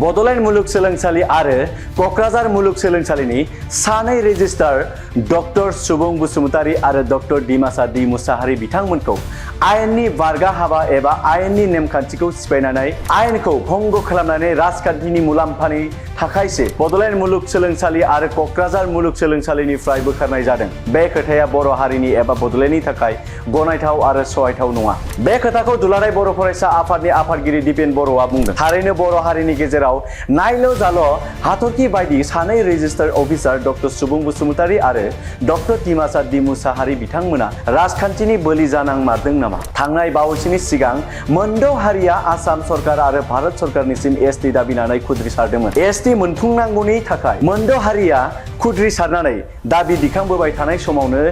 बड'लेण्ड मुलुगसोलोंसालि आरो क'क्राझार मुलुगसोलोंसालिनि सानै रेजिस्ट्रार डक्टर सुबुं बसुमतारी आरो डक्टर डिमासा डी मुसाहारि बिथांमोनखौ आयेननि बारगा हाबा एबा आयेननि नेमखान्थिखौ सिफायनानै आयेनखौ भंग खालामनानै राजखान्थिनि मुलाम्फानि थाखायसो बड'लेण्ड मुलुगसोलोंसालि आरो क'क्राझार मुलुगसोलोंसालिनिफ्राय बोखारनाय जादों। बे खोथाया बर' हारिनि एबा बड'लेण्डनि थाखाय गनायथाव आरो सहायथाव नङा। बे खोथाखौ दुलाराय बर' फरायसा आफादनि आफादगिरि दिपेन बर'आ बुंदों। थारैनो बर' हारिनि गेजेराव नायल' जाल' हाथरखि बायदि सानै रेजिस्टार अफिसार डक्टर सुबुं बसुमतारी आरो डक्टर डिमासा डी मुसाहारि बिथांमोना राजखान्थिनि बोलि जानांमारदों नामा? थांनाय बावैसोनि सिगां मोनद' हारिया आसाम सरकार आरो भारत सरकारनिसिम एसटि दाबिनानै खुद्रिसारदोंमोन। एसटि मोनफुंनांगौनि थाखाय मोनद' हारिया खुद्रिसारनानै दाबि दिखांबोबाय थानाय समावनो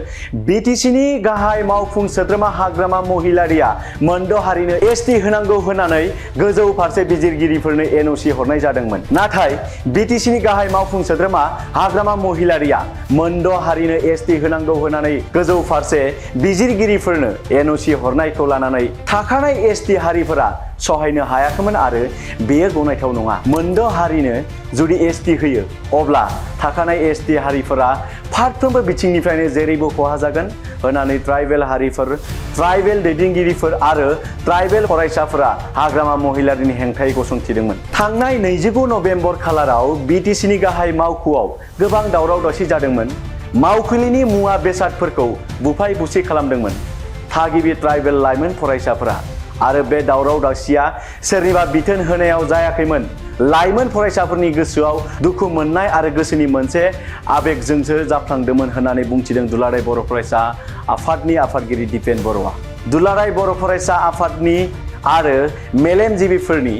बिटिसिनि गाहाय मावफुं सोद्रोमा हाग्रामा महिलारिया मोनद' हारिनो एसटि होनांगौ होननानै गोजौ फारसे बिजिरगिरिफोरनो एनअसि हरनाय जादोंमोन। नाथाय बिटिसिनि गाहाय मावफुं सोद्रोमा हाग्रामा महिलारिया मोनद' हारिनो एसटि होनांगौ होननानै गोजौ फारसे बिजिरगिरिफोरनो एनअसि हरनायखौ लानानै थाखानाय एसटि हारिफोरा सहायनो हायाखैमोन आरो बेयो गनायथाव नङा। मोनद' हारिनो जुदि एसटि होयो अब्ला थाखानाय एसटि हारिफोरा फारफ्रोमबो बिथिंनिफ्रायनो जेरैबो खहा जागोन होननानै ट्राइबेल हारिफोर, ट्राइबेल दैदेनगिरिफोर आरो ट्राइबेल फरायसाफोरा हाग्रामा महिलारिनि हेंथायै गसंथिदोंमोन। थांनाय 29 नभेम्बर खालाराव बिटिसिनि गाहाय मावख'आव गोबां दावराव दावसि जादोंमोन। मावखुलिनि मुवा बेसादफोरखौ बुफाय बुसि खालामदोंमोन थागिबि ट्राइबेल लाइमोन फरायसाफोरा। आरो बे दावराव दावसिया सोरनिबा बिथोन होनायाव जायाखैमोन। लाइमोन फरायसाफोरनि गोसोआव दुखु मोननाय आरो गोसोनि मोनसे आबेगजोंसो जाफ्लांदोंमोन होननानै बुंथिदों दुलाराय बर' फरायसा आफादनि आफादगिरि दिपेन बर'आ। दुलाराय बर' फरायसा आफादनि आरो मेलेमजिबिफोरनि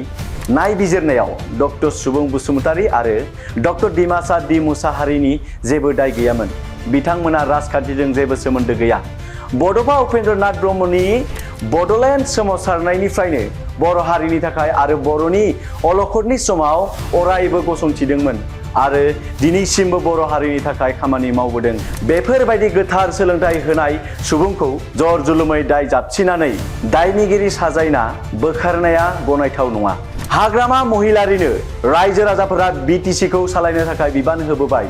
नायबिजिरनायाव डक्टर सुबुं बसुमतारी आरो डक्टर डिमासा डी मुसाहारिनि जेबो दाय गैयामोन। बिथांमोना राजखान्थिजों जेबो सोमोन्दो गैया। बड'फा उपेन्द्र नाथ ब्रह्मनि बड'लेण्ड सोमावसारनायनिफ्रायनो बर' हारिनि थाखाय आरो बर'नि अलखदनि समाव अरायबो गसंथिदोंमोन आरो दिनैसिमबो बर' हारिनि थाखाय खामानि मावबोदों। बेफोरबायदि गोथार सोलोंथाइ होनाय सुबुंखौ जर जुलुमै दाय जाबसिनानै दायनिगिरि साजायना बोखारनाया गनायथाव नङा। हाग्रामा महिलारिनो रायजो राजाफोरा बिटिसिखौ सालायनो थाखाय बिबान होबोबाय,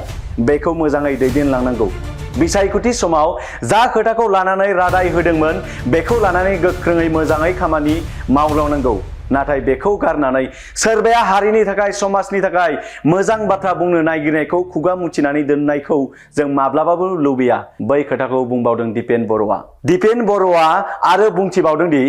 बेखौ मोजाङै दैदेनलांनांगौ। बिसायख'थि समाव जा खोथाखौ लानानै रादाय होदोंमोन बेखौ लानानै गोख्रोङै मोजाङै खामानि मावलांनांगौ। नाथाय बेखौ गारनानै सोरबाया हारिनि थाखाय समाजनि थाखाय मोजां बाथ्रा बुंनो नागिरनायखौ खुगा मुथिनानै दोननायखौ जों माब्लाबाबो लुबैया। बै खोथाखौ बुंबावदों दिपेन बर'आ। दिपेन बर'आ आरो बुंथिबावदों दि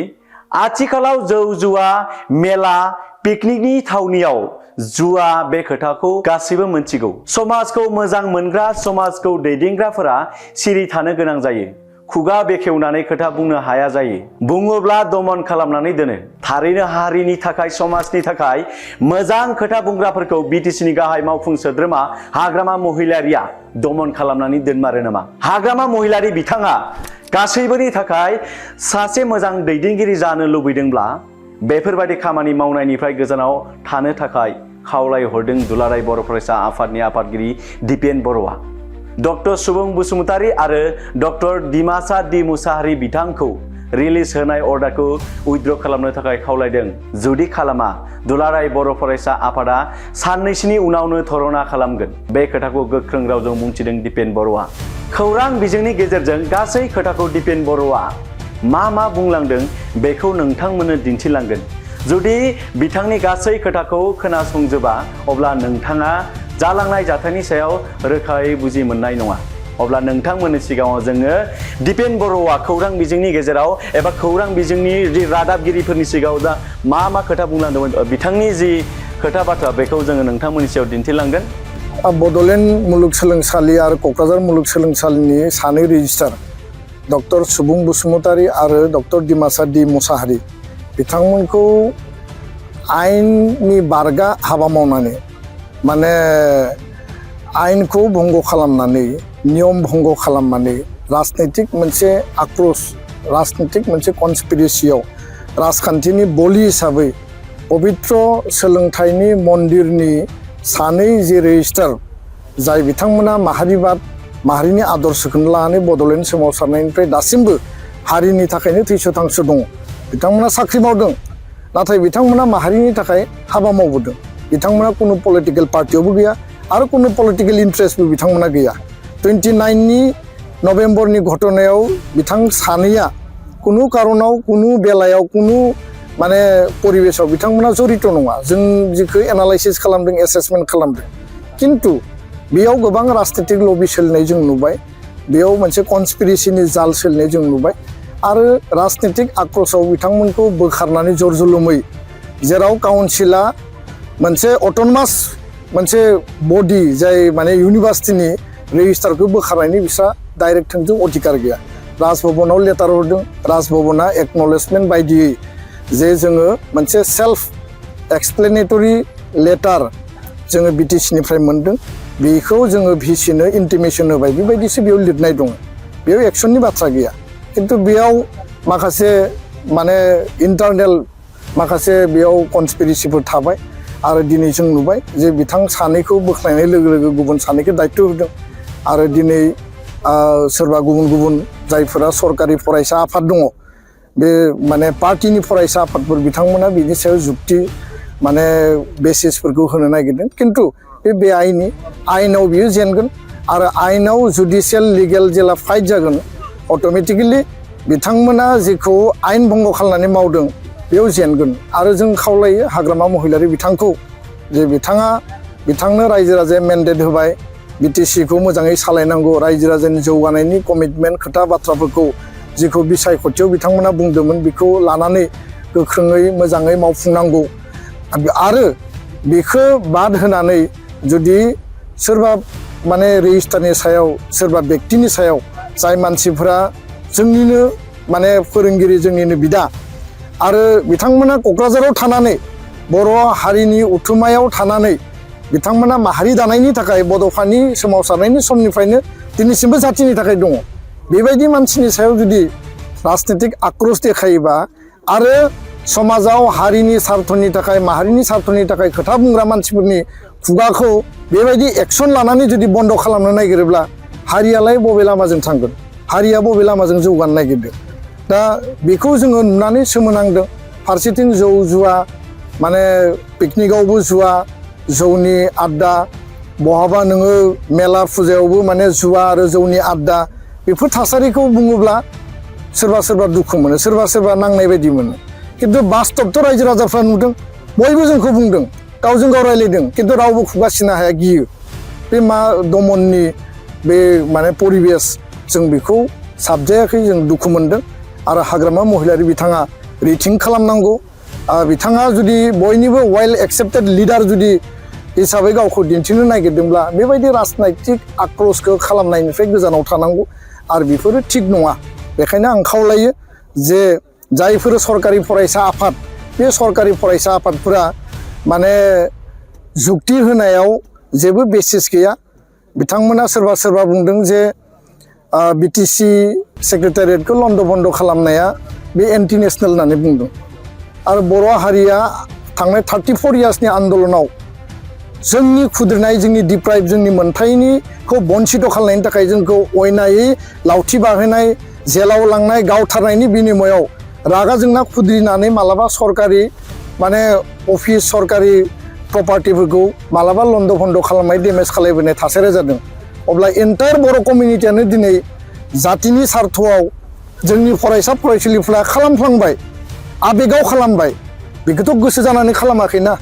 आथिखालाव जौ जुवा मेला पिकनिकनि थावनियाव जुवा, बे खोथाखौ गासैबो मोनथिगौ। समाजखौ मोजां मोनग्रा, समाजखौ दैदेनग्राफोरा सिरि थानो गोनां जायो। खुगा बेखेवनानै खोथा बुंनो हाया जायो। बुङोब्ला दमन खालामनानै दोनो। थारैनो हारिनि थाखाय, समाजनि थाखाय मोजां खोथा बुंग्राफोरखौ बिटिसिनि गाहाय मावफुं सोद्रोमा हाग्रामा महिलारिया दमन खालामनानै दोनमारो नामा? हाग्रामा महिलारि बिथाङा गासैबोनि थाखाय सासे मोजां दैदेनगिरि जानो लुबैदोंब्ला बेफोरबायदि खामानि मावनायनिफ्राय गोजानाव थानो थाखाय खावलायहरदों दुलाराय बर' फरायसा आफादनि आफादगिरि दिपेन बर'आ। डक्टर सुबुं बसुमतारी आरो डक्टर डिमासा डी मुसाहारि बिथांखौ रिलिज होनाय अर्डारखौ उइथड्र खालामनो थाखाय खावलायदों। जुदि खालामा, दुलाराय बर' फरायसा आफादा साननैसोनि उनावनो धरना खालामगोन। बे खोथाखौ गोख्रों रावजों बुंथिदों दिपेन बर'आ। खौरां बिजोंनि गेजेरजों गासै खोथाखौ दिपेन बर'आ मा बुंलांदों बेखौ नोंथांमोननो दिन्थिलांगोन। जुदि बिथांनि गासै खोथाखौ खोनासंजोबा अब्ला नोंथाङा जालांनाय जाथायनि सायाव रोखायै बुजि मोननाय नङा। अब्ला नोंथांमोननि सिगाङाव जोङो दिपेन बर'आ खौरां बिजोंनि गेजेराव एबा खौरां बिजोंनि जि रादाबगिरिफोरनि सिगाङाव दा मा खोथा बुंलांदोंमोन, बिथांनि जि खोथा बाथ्रा बेखौ जोङो नोंथांमोननि सायाव दिन्थिलांगोन। बड'लेण्ड मुलुगसोलोंसालि आरो क'क्राझार मुलुगसोलोंसालिनि सानै रेजिस्ट्रार डक्टर सुबुं बसुमतारी आरो डक्टर डिमासा डी मुसाहारि बिथांमोनखौ आयेननि बारगा हाबा मावनानै माने आयेनखौ भंग खालामनानै, नियम भंग खालामनानै राजनैतिक मोनसे आक्रोश, राजनैतिक मोनसे कनस्पिरेसियाव राजखान्थिनि बलि हिसाबै पबित्र सोलोंथाइनि मन्दिरनि सानै जे रेजिस्ट्रार जाय बिथांमोना माहारिबाद, माहारिनि आदर्शखौनो लानानै बड'लेण्ड सोमावसारनायनिफ्राय दासिमबो हारिनि थाखायनो थैस' थांस' दङ। बिथांमोना साख्रि मावदों, नाथाय बिथांमोना माहारिनि थाखाय हाबा मावबोदों। बिथांमोना कुनु पलिटिकल पार्टियावबो गैया आरो कुनु पलिटिकल इन्ट्रेस्टबो बिथांमोना गैया 29 नभेम्बरनि घटनायाव बिथां सानैया कुनु कारनाव कुनु बेलायाव कुनु माने परिबेशाव बिथांमोना जरित नङा जों जिखौ एनालाइसिस खालामदों एसेसमेन्ट खालामदों किन्तु बेयाव गोबां राजनीतिक लबि सोलिनाय जों नुबाय बेयाव मोनसे कनस्पिरेसिनि जाल सोलिनाय जों नुबाय आरो राजनीतिक आक्रोशाव बिथांमोनखौ बोखारनानै जरजुलुमै जेराव काउन्सिला मोनसे अट'नमास मोनसे बडि जाय माने इउनिभार्सिटिनि रेजिस्टारखौ बोखारनायनि बिस्रा डाइरेक्ट थोंजों अधिकार गैया राजभवनाव लेटार हरदों राजभवना एक्न'लेजमेन्ट बायदियै जे जोङो मोनसे सेल्फ एक्सप्लेनेटरि लेटार जोङो बिटिसिनिफ्राय मोनदों बेखौ जोङो भिसिनो इन्टिमेसन होबाय बेबायदिसो बेयाव लिरनाय दङ बेयाव एक्सननि बाथ्रा गैया किन्तु बेयाव माखासे माने इन्टारनेल माखासे बेयाव कनस्पिरेसिफोर थाबाय आरो दिनै जों नुबाय जे बिथां सानैखौ बोख्लायनाय लोगो लोगो गुबुन सानैखौ दायित्व होदों आरो दिनै सोरबा गुबुन गुबुन जायफोरा सरकारि फरायसा आफाद दङ बे माने पार्टिनि फरायसा आफादफोर बिथांमोना बिनि सायाव जुक्ति माने बेसिसफोरखौ होनो नागिरदों किन्तु बे आइनाव बियो जेनगोन आरो आइनाव जुडिशियेल लिगेल जेला फाइट जागोन अट'मेटिकेलि बिथांमोना जेखौ आइन भंग खालामनानै मावदों बेयाव जेनगोन आरो जों खावलायो हाग्रामा महिलारि बिथांखौ जे बिथांनो रायजो राजाया मेन्डेट होबाय बिटिसिखौ मोजाङै सालायनांगौ रायजो राजानि जौगानायनि कमिटमेन्ट खोथा बाथ्राफोरखौ जिखौ बिसायख'थियाव बिथांमोना बुंदोंमोन बेखौ लानानै गोख्रोङै मोजाङै मावफुंनांगौ आरो बेखौ बाद होनानै जुदि सोरबा माने रेजिस्टारनि सायाव सोरबा व्यक्तिनि सायाव जाय मानसिफोरा जोंनिनो माने फोरोंगिरि जोंनिनो बिदा आरो बिथांमोना क'क्राझाराव थानानै बर' हारिनि उथुमायाव थानानै बिथांमोना माहारि दानायनि थाखाय बड'फानि सोमावसारनायनि समनिफ्रायनो दिनैसिमबो जाथिनि थाखाय दङ बेबायदि मानसिनि सायाव जुदि राजनीतिक आक्रोश देखायोबा आरो समाजाव हारिनि सार्थनि थाखाय माहारिनि सार्थनि थाखाय खोथा बुंग्रा मानसिफोरनि खुगाखौ बेबायदि एक्सन लानानै जुदि बन्द खालामनो नागिरोब्ला हारियालाय बबे लामाजों थांगोन हारिया बबे लामाजों जौगानो नागिरदों दा बेखौ जोङो नुनानै सोमोनांदों फारसेथिं जौ जुवा माने पिकनिकआवबो जुवा जौनि आड्डा बहाबा नोङो मेला फुजायावबो माने जुवा आरो जौनि आड्डा बेफोर थासारिखौ बुङोब्ला सोरबा सोरबा दुखु मोनो सोरबा सोरबा नांनाय बायदि मोनो किन्तु बास्तबथ' रायजो राजाफ्रा नुदों बयबो जोंखौ बुंदों गावजों गाव रायलायदों किन्तु रावबो खुगा सिनो हाया गियो बे मा दमननि बे माने परिबेस जों बेखौ साबजायाखै जों दुखु मोनदों आरो हाग्रामा महिलारि बिथाङा रिथिं खालामनांगौ बिथाङा जुदि बयनिबो वेल एक्सेप्टेड लिडार जुदि हिसाबै गावखौ दिन्थिनो नागिरदोंब्ला बेबायदि राजनैतिक आक्रोशखौ खालामनायनिफ्राय गोजानाव थानांगौ आरो बेफोरो थिग नङा बेखायनो आं खावलायो जे जायफोर सरकारि फरायसा आफाद बे सरकारि फरायसा आफादफोरा माने जुक्ति होनायाव जेबो बेसिस गैया बिथांमोना सोरबा सोरबा बुंदों जे बिटिसि सेक्रेटारियेटखौ लन्ड बन्द खालामनाया बे एन्टि नेसनेल होननानै बुंदों आरो बर' हारिया थांनाय 34 इयार्सनि आन्दलनाव जोंनि खुद्रिनाय जोंनि डिप्राइभ जोंनि मोनथायनिखौ बन्सित खालामनायनि थाखाय जोंखौ अयनायै लावथि बाहोनाय जेलाव लांनाय गावथारनायनि बिनिमयाव रागा जोंना खुद्रिनानै मालाबा सरकारि माने अफिस सरकारि प्रपार्टिफोरखौ मालाबा लन्ड बन्द खालामनाय डेमेज खालामबोनाय थासारिया जादों अब्ला एन्टायार बर' कमिउनिटियानो दिनै जातिनि सार्थआव जोंनि फरायसा फरायसुलिफ्रा खालामफ्लांबाय आबेगाव खालामबाय बेखौथ' गोसो जानानै खालामाखैना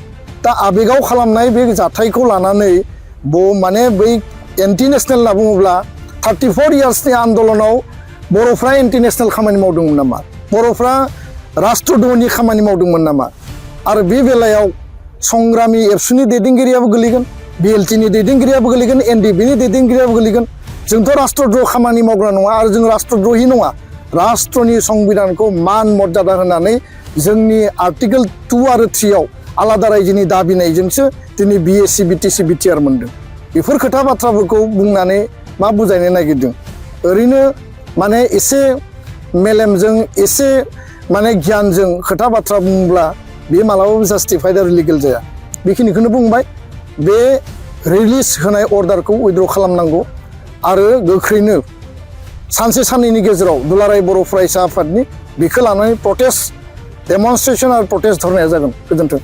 दा आबेगाव खालामनाय बे जाथायखौ लानानै माने बै एन्टि नेसनेल होनना बुङोब्ला 34 इयार्सनि आन्दलनाव बर'फ्रा एन्टि नेसनेल खामानि मावदोंमोन नामा बर'फ्रा राष्ट्रद्र'हनि खामानि मावदोंमोन नामा आरो बे बेलायाव संग्रामि एबसुनि दैदेनगिरियाबो गोलैगोन बिएलटिनि दैदेनगिरियाबो गोलैगोन एनडिबिनि दैदेनगिरियाबो गोलैगोन जोंथ' राष्ट्रद्र'ह खामानि मावग्रा नङा आरो जों राष्ट्रद्र'हि नङा राष्ट्रनि संबिधानखौ मान मर्यादा होनानै जोंनि आर्टिकेल 2 आरो 3 आव आलादा रायजोनि दाबिनायजोंसो दिनै बिएसि बिटिसि बिटिआर मोनदों बेफोर खोथा बाथ्राफोरखौ बुंनानै मा बुजायनो नागिरदों ओरैनो माने एसे मेलेमजों एसे माने गियानजों खोथा बाथ्रा बुंब्ला बे मालाबाबो जास्टिफाइड आरो लिगेल जाया बेखिनिखौनो बुंबाय बे रिलिज होनाय अर्डारखौ उइथड्र खालामनांगौ आरो गोख्रैनो सानसे साननैनि गेजेराव दुलाराय बर' फरायसा आफादनि बेखौ लानानै प्रटेस्ट डेमनस्ट्रेसन आरो प्रटेस्ट धरनाया जागोन गोजोन्थों